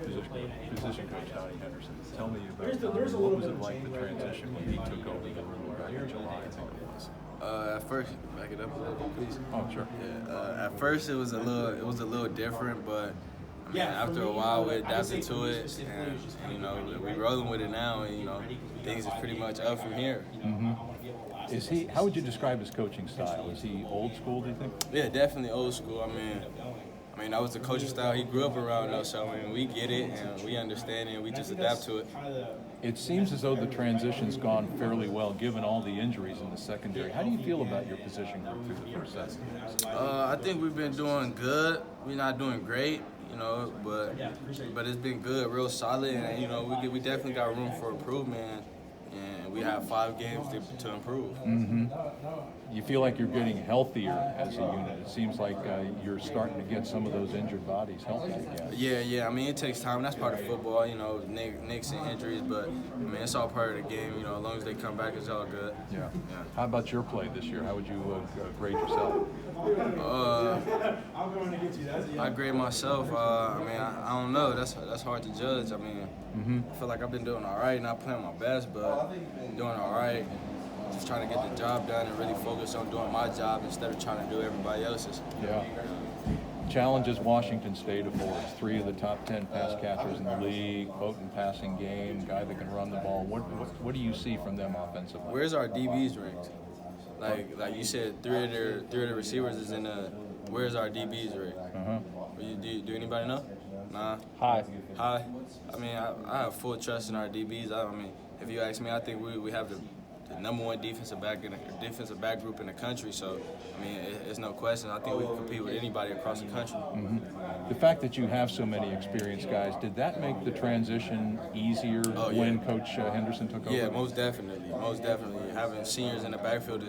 position coach Donnie Henderson. Tell me about what was it like the transition when he took over the room back in July, I think it was. At first, back it up a little bit, please. Oh, sure. Yeah. At first, it was a little different, but I mean, after a while, we adapted to it, and you know, we're rolling with it now, and you know, things is pretty much up from here. Mm-hmm. Is he? How would you describe his coaching style? Is he old school? Do you think? Yeah, definitely old school. I mean, that was the coaching style he grew up around, though. So I mean, we get it and we understand it, and we just adapt to it. It seems as though the transition's gone fairly well, given all the injuries in the secondary. How do you feel about your position group through the first 7 games? I think we've been doing good. We're not doing great, you know, but it's been good, real solid, and you know, we definitely got room for improvement. And we have 5 games to improve. Mm-hmm. You feel like you're getting healthier as a unit. It seems like you're starting to get some of those injured bodies healthy again. Yeah. I mean, it takes time. That's part of football, you know, nicks and injuries. But, I mean, it's all part of the game. You know, as long as they come back, it's all good. Yeah. How about your play this year? How would you grade yourself? I grade myself. I mean, I don't know. That's hard to judge. I mean, I feel like I've been doing all right, not playing my best, but doing all right. Just trying to get the job done and really focus on doing my job instead of trying to do everybody else's. Yeah. Challenges Washington State affords 3 of the top 10 pass catchers in the league, potent passing game, guy that can run the ball. What do you see from them offensively? Where's our DBs ranked? Like you said, three of the receivers is in the. Where's our DBs ranked? Do anybody know? Nah. High. I mean, I have full trust in our DBs. I mean, if you ask me, I think we have the number 1 defensive back group in the country. So, I mean, it's no question. I think we can compete with anybody across the country. Mm-hmm. The fact that you have so many experienced guys, did that make the transition easier when Coach Henderson took over? Yeah, most definitely. Having seniors in the backfield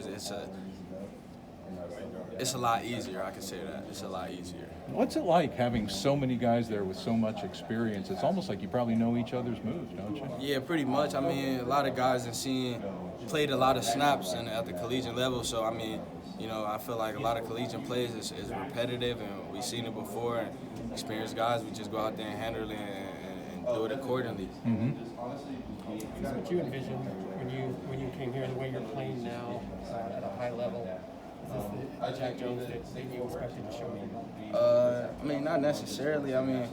it's a lot easier. I can say that. It's a lot easier. What's it like having so many guys there with so much experience? It's almost like you probably know each other's moves, don't you? Yeah, pretty much. I mean, a lot of guys played a lot of snaps at the collegiate level. So, I mean, you know, I feel like a lot of collegiate plays is repetitive, and we've seen it before. And experienced guys, we just go out there and handle it and do it accordingly. Mm-hmm. What you envisioned when you came here, the way you're playing now at a high level? Is this the Jack Jones that you expected to show you? I mean, not necessarily. I mean,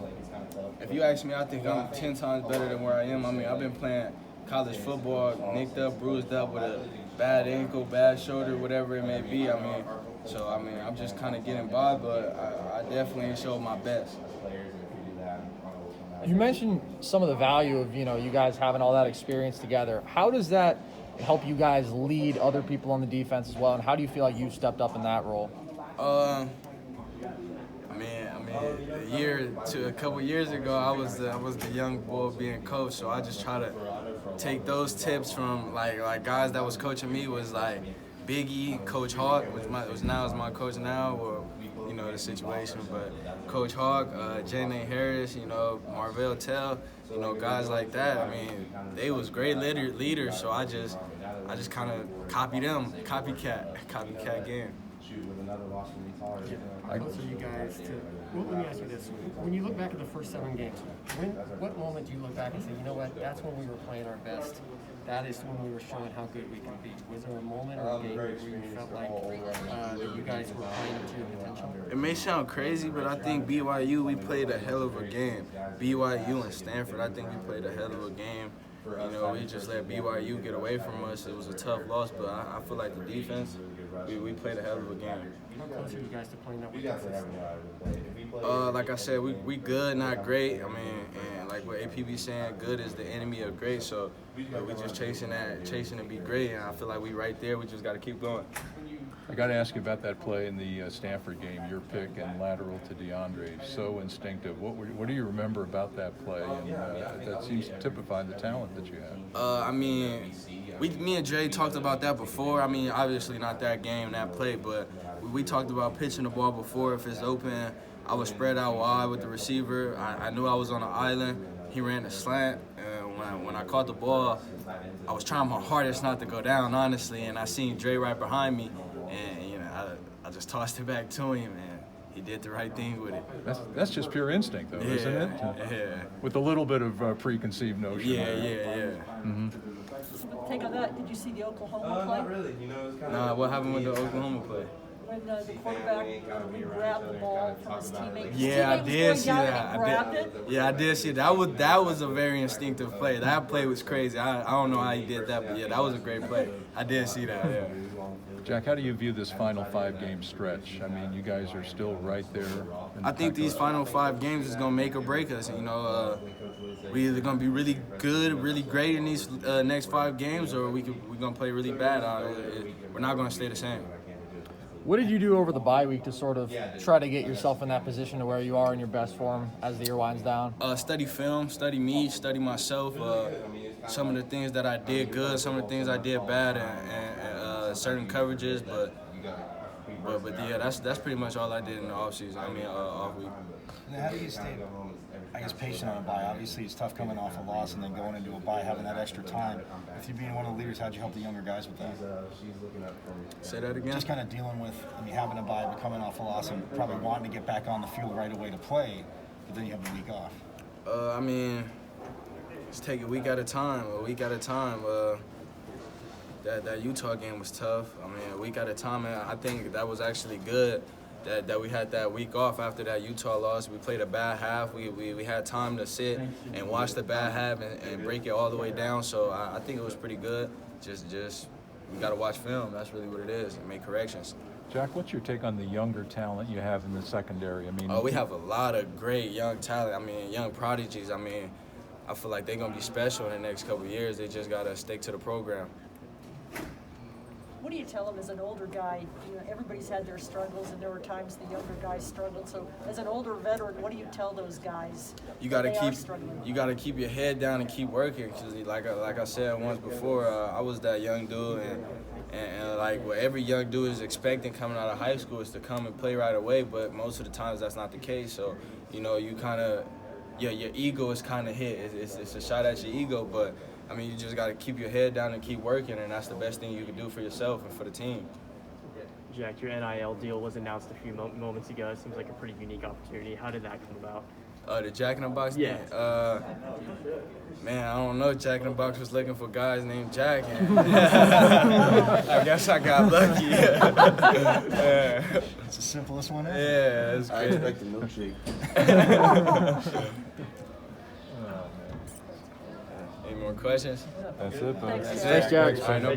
if you ask me, I think I'm 10 times better than where I am. I mean, I've been playing college football, nicked up, bruised up with a bad ankle, bad shoulder, whatever it may be. I mean, I'm just kind of getting by, but I definitely showed my best. You mentioned some of the value of, you guys having all that experience together. How does that help you guys lead other people on the defense as well, and how do you feel like you've stepped up in that role? I mean, a couple years ago, I was the young boy being coached, so I just try to take those tips from like guys that was coaching me was like Biggie, Coach Hawk, which now is my coach now, or you know the situation, but Coach Hawk, Janae Harris, Marvell Tell, guys like that. I mean, they was great leaders, so I just kind of copy them, copycat game. Both of you guys, let me ask you this. When you look back at the first 7 games, what moment do you look back and say, you know what, that's when we were playing our best? That is when we were showing how good we can be. Was there a moment or a game where you felt like that you guys were playing up to your potential? It may sound crazy, but I think BYU, we played a hell of a game. BYU and Stanford, I think we played a hell of a game. We just let BYU get away from us. It was a tough loss, but I feel like the defense, we played a hell of a game. How close are you guys to playing up with like I said, we good, not great. I mean, and like what AP be saying, good is the enemy of great. So we just chasing to be great, and I feel like we right there. We just got to keep going. I got to ask you about that play in the Stanford game, your pick and lateral to DeAndre, so instinctive. What do you remember about that play? And that seems to typify the talent that you have. I mean, me and Jay talked about that before. I mean, obviously not that game, that play, but we talked about pitching the ball before. If it's open, I would spread out wide with the receiver. I knew I was on an island. He ran a slant. When I caught the ball, I was trying my hardest not to go down, honestly, and I seen Dre right behind me. And I just tossed it back to him, and he did the right thing with it. That's just pure instinct, though, isn't it? Yeah. With a little bit of preconceived notion. Yeah. Take on that. Did you see the Oklahoma play? Not really. You know, it's kind Nah, what happened with the Oklahoma play? When the quarterback grabbed the ball from his teammate. His Yeah, I teammate was did going see down that. and he grabbed it. Yeah, I did see that. That was a very instinctive play. That play was crazy. I don't know how he did that, but yeah, that was a great play. I did see that. Yeah. Jack, how do you view this final 5-game stretch? I mean, you guys are still right there. In the I think these final 5 games is gonna make or break us. You know, we either gonna be really good, really great in these next 5 games, or we're gonna play really bad. We're not gonna stay the same. What did you do over the bye week to sort of try to get yourself in that position to where you are in your best form as the year winds down? Study film, study me, study myself. Some of the things that I did good, some of the things I did bad, and certain coverages. But yeah, that's pretty much all I did in the off season. Off week. And how do you stay, I guess, patient on a bye? Obviously, it's tough coming off a loss and then going into a bye, having that extra time. With you being one of the leaders, how'd you help the younger guys with that? Say that again? Just kind of dealing with, having a bye, but coming off a loss and probably wanting to get back on the field right away to play, but then you have the week off. Just take it a week at a time. That Utah game was tough. A week at a time, and I think that was actually good that we had that week off after that Utah loss. We played a bad half. We had time to sit and watch the bad half and break it all the way down. So I think it was pretty good. Just we got to watch film. That's really what it is, and make corrections. Jack, what's your take on the younger talent you have in the secondary? We have a lot of great young talent. Young prodigies. I feel like they're going to be special in the next couple of years. They just got to stick to the program. What do you tell them as an older guy? You know, everybody's had their struggles, and there were times the younger guys struggled. So, as an older veteran, what do you tell those guys? You got to are struggling? You got to keep your head down and keep working. Cause like I said once before, I was that young dude, and like what every young dude is expecting coming out of high school is to come and play right away. But most of the times that's not the case. So, you kind of, your ego is kind of hit. It's a shot at your ego, but. You just got to keep your head down and keep working, and that's the best thing you can do for yourself and for the team. Jack, your NIL deal was announced a few moments ago. It seems like a pretty unique opportunity. How did that come about? The Jack in the Box yeah. thing? Man, I don't know. Jack in the Box was looking for guys named Jack, and I guess I got lucky. It's the simplest one ever. Yeah, it's I great. expect a milkshake. Any more questions? That's it, folks. Thanks, That's it. Jack. All right, no